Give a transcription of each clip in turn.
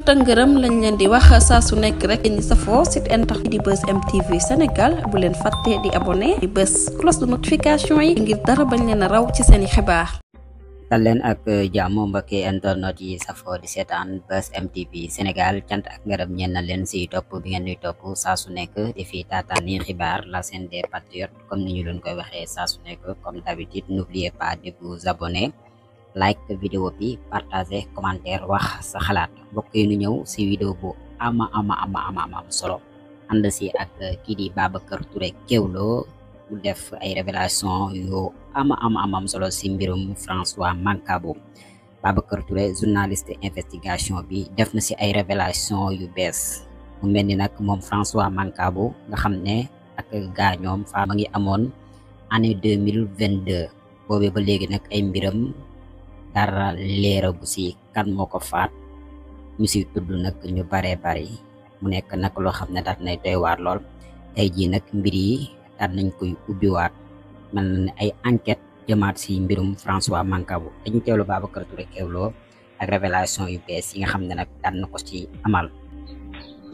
tëngërëm lañ leen di wax saa su nekk rek ñi safoo site internet di Buzz M TV Sénégal bu leen fàtte di abonné di bës cloche de notification yi ngir dara bañ leen a raw ci seeni xibaar. dal leen ak jàmm mbokki internet yi safoo di seetaan Buzz M TV Sénégal cant ak ngërëm ñeen na leen si topp bi ngeen di topp saa su nekk di fi taataani xibaar la chaîne des patriotes comme ni ñu leen koy waxee saa su nekk comme d'habitude n'oubliez pas de vous abonner, like vidéo bi, partager, commentaire, wax sa xalaat. mbokk yi ñu ñëw si vidéo bu ama solo ànd si ak kii di Babacar Touré Kewoulo bu def ay révélation yu ama solo si mbirum François Mancabou. Babacar Touré journaliste investigation bi def na si ay révélation yu bees mu mel ni nag moom François Mancabou nga xam ne ak gaañoom fa ma ngi amoon année 2022 boobee ba léegi nag ay mbiram dara leeragu si kan moo ko faat ñu si tudd nag ñu baree bari mu nekk nag loo xam ne daal nay doy waar lool. tey jii nag mbir yi daal nañ koy ubbiwaat mel na ne ay enquête jëmaat si mbirum François Mancabou dañu teewlu Babacar Touré Kewoulo ak révélation yu bees yi nga xam ne nag daan na ko ci amal.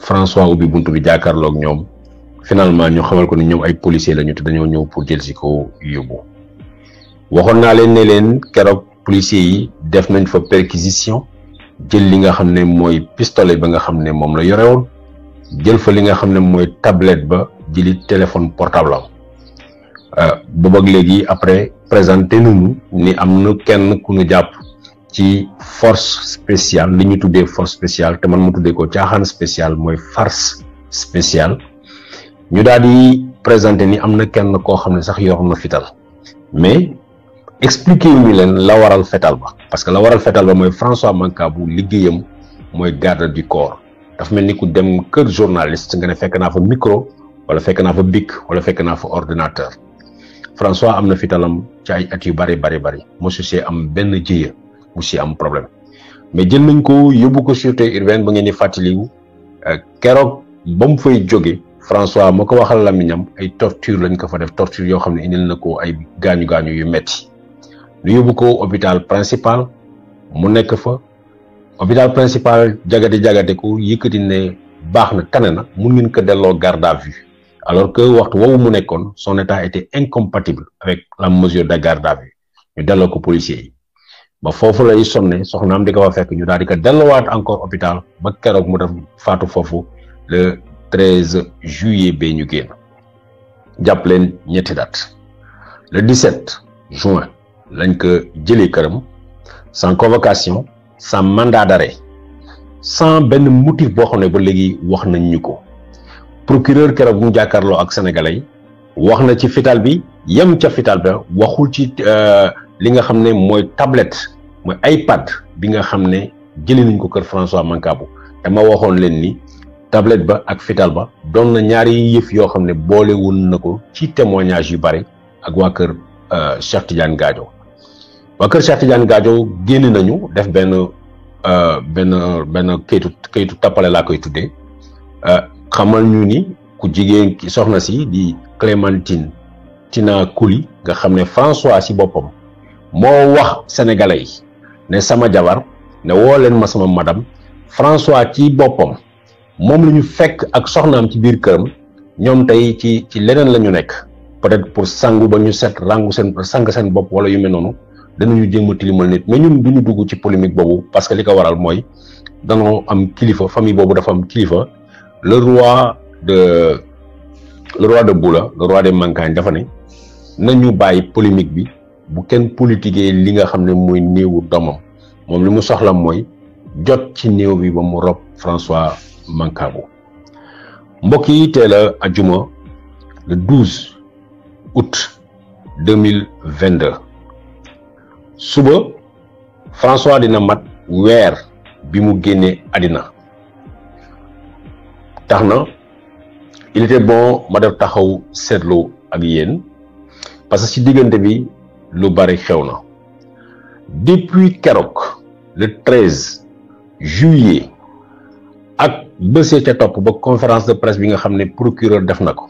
François ubbi buntu bi jàkkaarloog ñoom finalement ñu xamal ko ni ñoom ay policiers lañu te dañoo ñëw pour jël si ko yóbbu waxoon naa leen ne leen keroog policiers yi def nañ fa perquisition jël li nga xam ne mooy pistolet ba nga xam ne moom la yore woon jël fa li nga xam ne mooy tablette ba jëli téléphone portable am boobu ak léegi après présenté nañu ni am na kenn ku ñu jàpp ci force spéciale li ñu tuddee force spéciale te man mu tuddee ko caaxaan spéciale mooy farce spéciale ñu daal di présenté ni am na kenn koo xam ne sax yor na fital mais expliqué ñu leen la waral fetal ba parce que la waral fetal ba mooy François Mancabou liggéeyam mooy garde du corps dafa mel ni ku dem kër journaliste nga ne fekk naa fa micro wala fekk naa fa bic wala fekk naa fa ordinateur François am na fitalam ci ay at yu bari mosu see am benn jëye mu si am problème mais jël nañ ko yóbbu ko sûreté urbaine ba ngeen di fàttaliwu keroog ba mu fay jóge François moo ko waxal lamiñam ay torture lañ ko fa def torture yoo xam ne indil na ko ay gaañu yu metti ñu yóbbu ko hôpital principal mu nekk fa hôpital principal jagati ko yëkkati ne baax na tane na mun ngeen ko delloo garde à vue alors que waxtu woowu mu nekkoon son état était incompatible avec la mesure de garde à vue ñu delloo ko policier yi ba foofu lay sonne soxnaam di ko fa fekk ñu daal di ko delloowaat encore hôpital ba keroog mu def faatu foofu le 13 juillet bee ñu génn jàpp leen ñetti date le 17 juin lañ ko jëlee këram sans convocation sans mandat d'arrêt sans benn motif boo xam ne ba léegi wax nañ ñu ko procureur keroog bu mu jàkkaarloo ak sénégalais yi wax na ci fital bi yem ca fital ba waxul ci li nga xam ne mooy tablette mooy iPad bi nga xam ne jëlee nañ ko kër François Mancabou te ma waxoon leen ni tablette ba ak fital ba doon na ñaari yëf yoo xam ne boole woon na ko ci témoignage yu bari ak waa kër Cheikh Tidiane Gadio waa kër Cheikh Tidiane Gadio génn nañu def benn kayitu tappale laa koy tuddee xamal ñu ni ku jigéen ki soxna si di Clémentine Tina Coly nga xam ne François si boppam moo wax sénégalais yi ne sama jabar ne woo leen ma sama madame François ci boppam moom la ñu fekk ak soxnaam ci biir këram ñoom tey ci leneen la ñu nekk peut-être pour sangu ba ñu set sang seen bopp wala yu mel noonu danañu jéem a tilimal nit mais ñun duñu dugg ci polémique boobu parce que li ko waral mooy danoo am kilifa famille boobu dafa am kilifa le roi de Boula le roi des Mankagne dafa ne nañu bàyyi polémique bi bu kenn politiquer li nga xam ne mooy néewu doomam moom li mu soxla mooy jot ci néew bi ba mu rob François Mancabou mbokk yi teel a ajuma le 12 août 2022 suba François dina mat weer bi mu génnee àddina tax na il était bon ma def taxaw seetlu ak yéen parce que ci diggante bi lu bari xew na depuis keroog le 13 juillet ak bësee ca topp ba conférence de presse bi nga xam ne procureur def na ko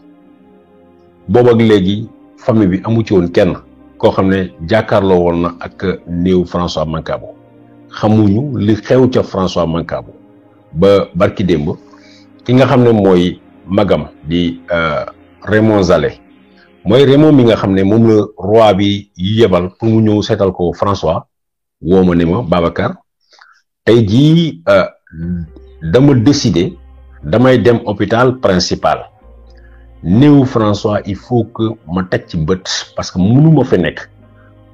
boobu ak léegi famille bi amu ci woon kenn koo xam ne jàkkaarloo woon na ak néew François Mancabou xamuñu li xew ca François Mancabou ba barki démb ki nga xam ne mooy magam di Raymond Zalé mooy Raymond mi nga xam ne moom la roi bi yebal pour mu ñëw seetal ko François woo ma ne ma Babacar tey jii dama décider damay dem hôpital principal néew François il faut que ma teg ci bët parce que mënuma fa nekk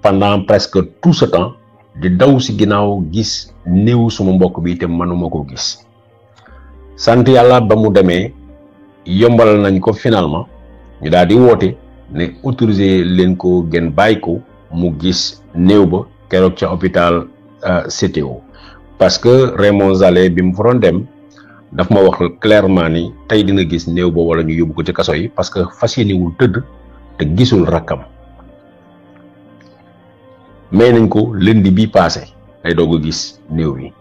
pendant presque tout ce temps di daw si ginnaaw gis néew suma mbokk bi te mënuma ko gis sant yàlla ba mu demee yombalal nañ ko finalement ñu daal di woote ne autorisé leen ko ngeen bàyyi ko mu gis néew ba keroog ca hôpital CTO parce que Raymond Zalé bi mu fa doon dem daf ma wax clairement ni tey dina gis néew ba wala ñu yóbbu ko ci kaso yi parce que fas yéenewul tëdd te gisul rakkam may nañ ko lundi bi passé ay doog a gis néew bi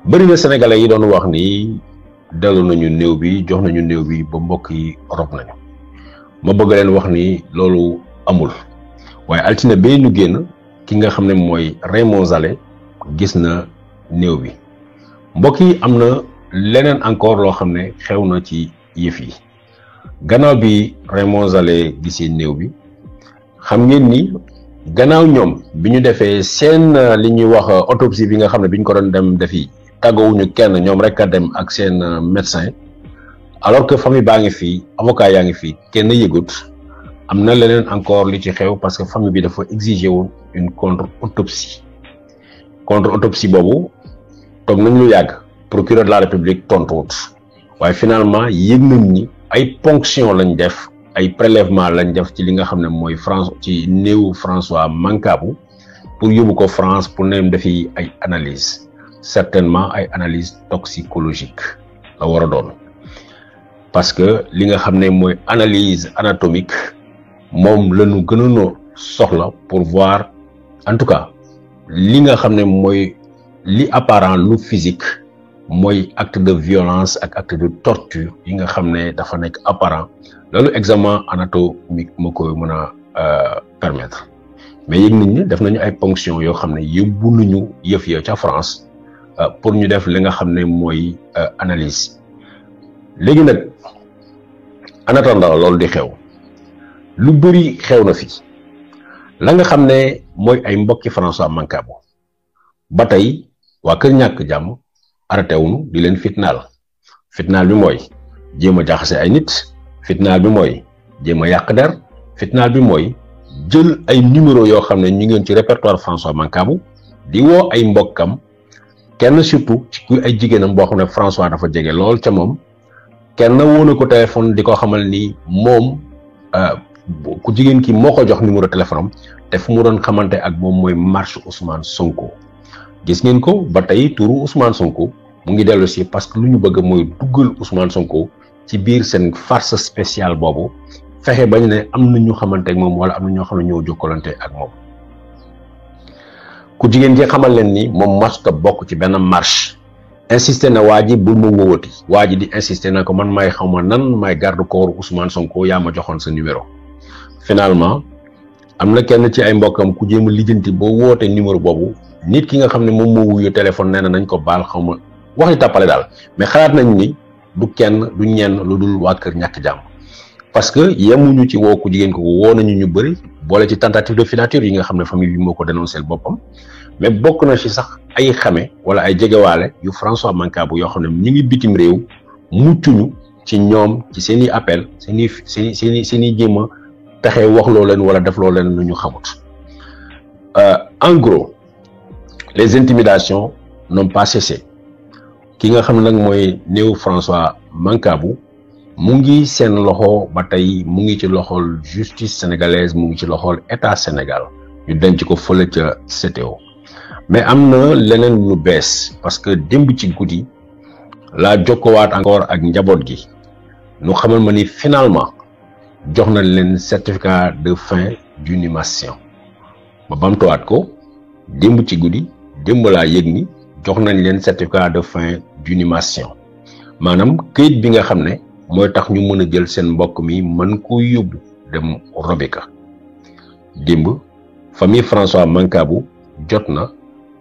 bëri na sénégalais yi doon wax ni dellu nañu néew bi jox nañu néew bi ba mbokk yi rob nañu ma bëgg leen wax ni loolu amul waaye altine bee ñu génn ki nga xam ne mooy Raymond Zalé gis na néew bi mbokk yi am na leneen encore loo xam ne xew na ci yëf yi gannaaw bi Raymond Zalé gisee néew bi xam ngeen ni gannaaw ñoom bi ñu defee seen li ñuy wax autopsie bi nga xam ne bi ñu ko doon dem defi tàggawuñu kenn ñoom rek a dem ak seen médecin alors que famille baa ngi fii avocat yaa ngi fii kenn yëgut am na leneen encore li ci xew parce que famille bi dafa exiger woon une contre autopsie boobu toog nañ lu yàgg procureur de la république tontuwut waaye finalement yëg nañ ni ay ponction lañ def ay prélèvement lañ def ci li nga xam ne mooy France ci néew François Mancabou pour yóbbu ko France pour ne defi ay analyse certainement ay analyse toxicologique la war a doon parce que li nga xam ne mooy analyse anatomique moom la ñu gën a soxla pour voir en tout cas li nga xam ne mooy li apparent lu physique mooy acte de violence ak acte de torture yi nga xam ne dafa nekk apparent loolu examen anatomique moo koy mën a permettre mais yëg nañ ni def nañu ay ponction yoo xam ne yóbbu nañu yëf ya ca France pour ñu def li nga xam ne mooy analyse léegi nag en attendant loolu di xew lu bëri xew na fi la nga xam ne mooy ay mbokki François Mancabou ba tey waa kër ñàkk jàmm arrêté wuñu di leen fitnaal bi mooy jéem a jaxase ay nit fitnaal bi mooy jéem a yàq der fitnaal bi mooy jël ay numéro yoo xam ne ñu ngeen ci répertoire François Mancabou di woo ay mbokkam kenn surtout ci ku ay jigéenam boo xam ne François dafa jege lool ca moom kenn woo na ko téléphone di ko xamal ni moom ku jigéen ki moo ko jox numéro téléphone am te fu mu doon xamante ak moom mooy marche Ousmane Sonko gis ngeen ko ba tey turu Ousmane Sonko mu ngi dellu si parce que lu ñu bëgg mooy duggal Ousmane Sonko ci biir seen farce spéciale boobu fexe bañ ne am na ñu xamante ak moom wala am na ñoo xam ne ñoo jokkalante ak moom ku jigéen ji xamal leen ni moom masuta bokk ci benn marche insisté na waa ji bul ma wóowati waa ji di insisté na ko man maay xaw ma nan maay garde corps Ousmane Sonko yaa ma joxoon sa numéro finalement am na kenn ci ay mbokkam ku jéem a lijjanti boo woote numéro boobu nit ki nga xam ne moom moo wuyu téléphone nee na nañ ko baal xaw ma wax di tàppale daal mais xalaat nañ ni du kenn du ñenn lu dul waa kër ñàkk jàmm parce que yemuñu ci woo ku jigéen ko woo nañu ñu bëri boole ci tentative de filature yi nga xam ne famille bi moo ko dénoncé boppam mais bokk na ci sax ay xame wala ay jegewaale yu François Mancabou yoo xam ne ñu ngi bitim réew muccuñu ci ñoom ci seen i appel seen i jéem a taxee wax loo leen wala def loo leen lu ñu xamut en gros les intimidations n'ont pas cessé ki nga xam ne nag mooy néew François Mancabou mu ngi seen loxo ba tey mu ngi ci loxol justice sénégalaise mu ngi ci loxol état Sénégal ñu denc ko fële ca CTO mais am na leneen lu bees parce que démb ci guddi laa jokkowaat encore ak njaboot gi nu xamal ma ni finalement jox na leen certificat de fin d'inhumation ma bamtuwaat ko démb ci guddi démb laa yëg ni jox nañ leen certificat de fin d'inhumation maanaam këyit bi nga xam ne mooy tax ñu mën a jël seen mbokk mi mën ko yóbbu dem robika démb famille François Mancabou jot na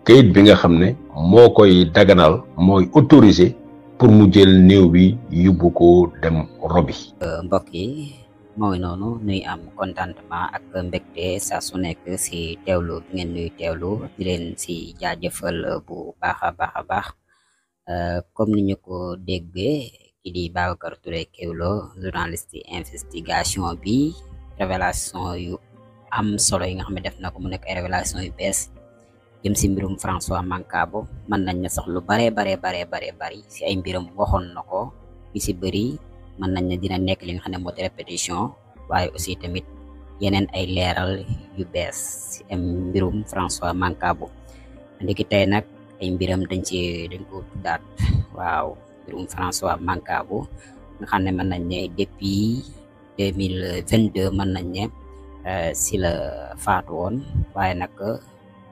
këyit bi nga xam ne moo koy daganal mooy autorisé pour mu jël néew bi yóbbu ko dem robi. mbokk yi mooy noonu nuy am contentement ak mbégte saa su nekk si teewlu bi ngeen nuy teewlu di leen si jaajëfal bu baax a baax comme ni ñu ko déggee ki di Babacar Touré Kewoulo journaliste investigation bi révélation yu am solo yi nga xam ne def na ko mu nekk ay révélation yu bees jëm si mbirum François Mancabou mën nañ na sax lu bari si ay mbiram waxoon na ko yu si bëri mën nañ ne dina nekk li nga xam ne moo di répétition waaye aussi tamit yeneen ay leeral yu bees si mbirum François Mancabou ndiki tey nag ay mbiram dañ ko tuddaat waaw mbirum François Mancabou nga xam ne mën nañ ne depuis 2022 mën nañ ne si la faatu woon waaye nag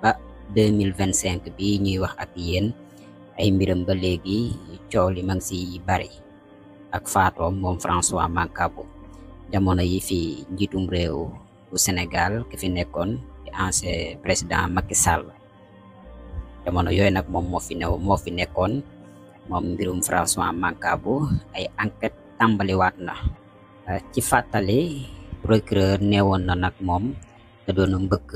ba 2025 bi ñuy wax ak yéen ay mbiram ba léegi coow li ma ngi si bari ak faatoom moom François Mancabou jamono yi fi njiitum réew bu Sénégal ki fi nekkoon di ancien président Macky Sall jamono yooyu nag moom moo fi nekkoon moom mbirum François Mancabou ay enquête tàmbaliwaat na ci fàttali procureur neewoon na nag moom te doon mbëkk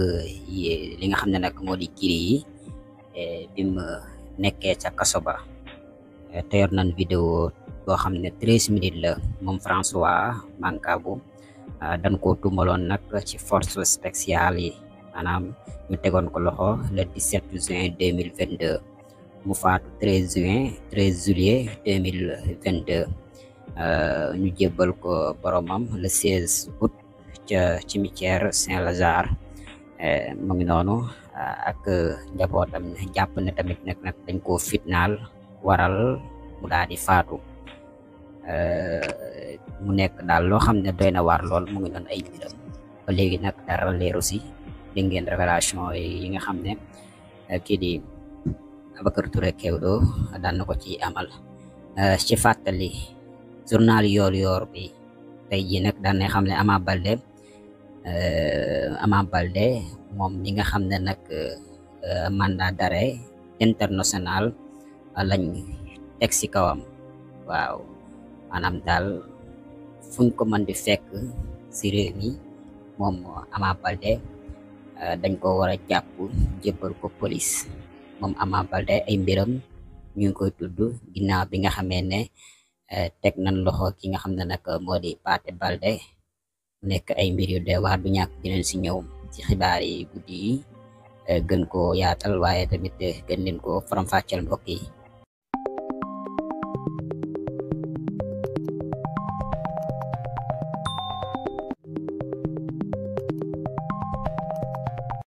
li nga xam ne nag moo di kiri yi bi mu nekkee ca kaso ba te yor nañ vidéo boo xam ne 13 minutes la moom François Mancabou dañ ko tuumaloon nag ci force spéciale yi maanaam ñu tegoon ko loxo le 17 juin 2022 mu faatu 13 juillet 2022 ñu jébbal ko boromam le 16 août ca cimetière Saint-Lazare mu ngi noonu ak njabootam jàpp ne tamit nag dañ koo fitnaal waral mu daal di faatu mu nekk daal loo xam ne doy na waar lool mu ngi doon ay mbiram ba léegi nag dara leeru si dégg ngeen révélation yi nga xam ne kii di Babacar Touré Kewoulo daan na ko ci amal ci fàttali journal yoor bi tey jii nag daan na xam ne Ama Baldé moom mi nga xam ne nag mandat d'arrêt international lañ teg ci kawam waaw maanaam daal fuñ ko mën di fekk ci réew mi moom Ama Baldé dañ ko war a jàpp jébbal ko police moom Ama Baldé ay mbiram ñu ngi koy tudd ginnaaw bi nga xamee ne teg nañ loxo ki nga xam ne nag moo di Pathé Baldé nekk ay mbir yu dee waar du ñàkk dinañ si ñëw ci xibaar yi guddi yi gën ko yaatal waaye tamit gën leen ko faram-fàcceel mbokk yi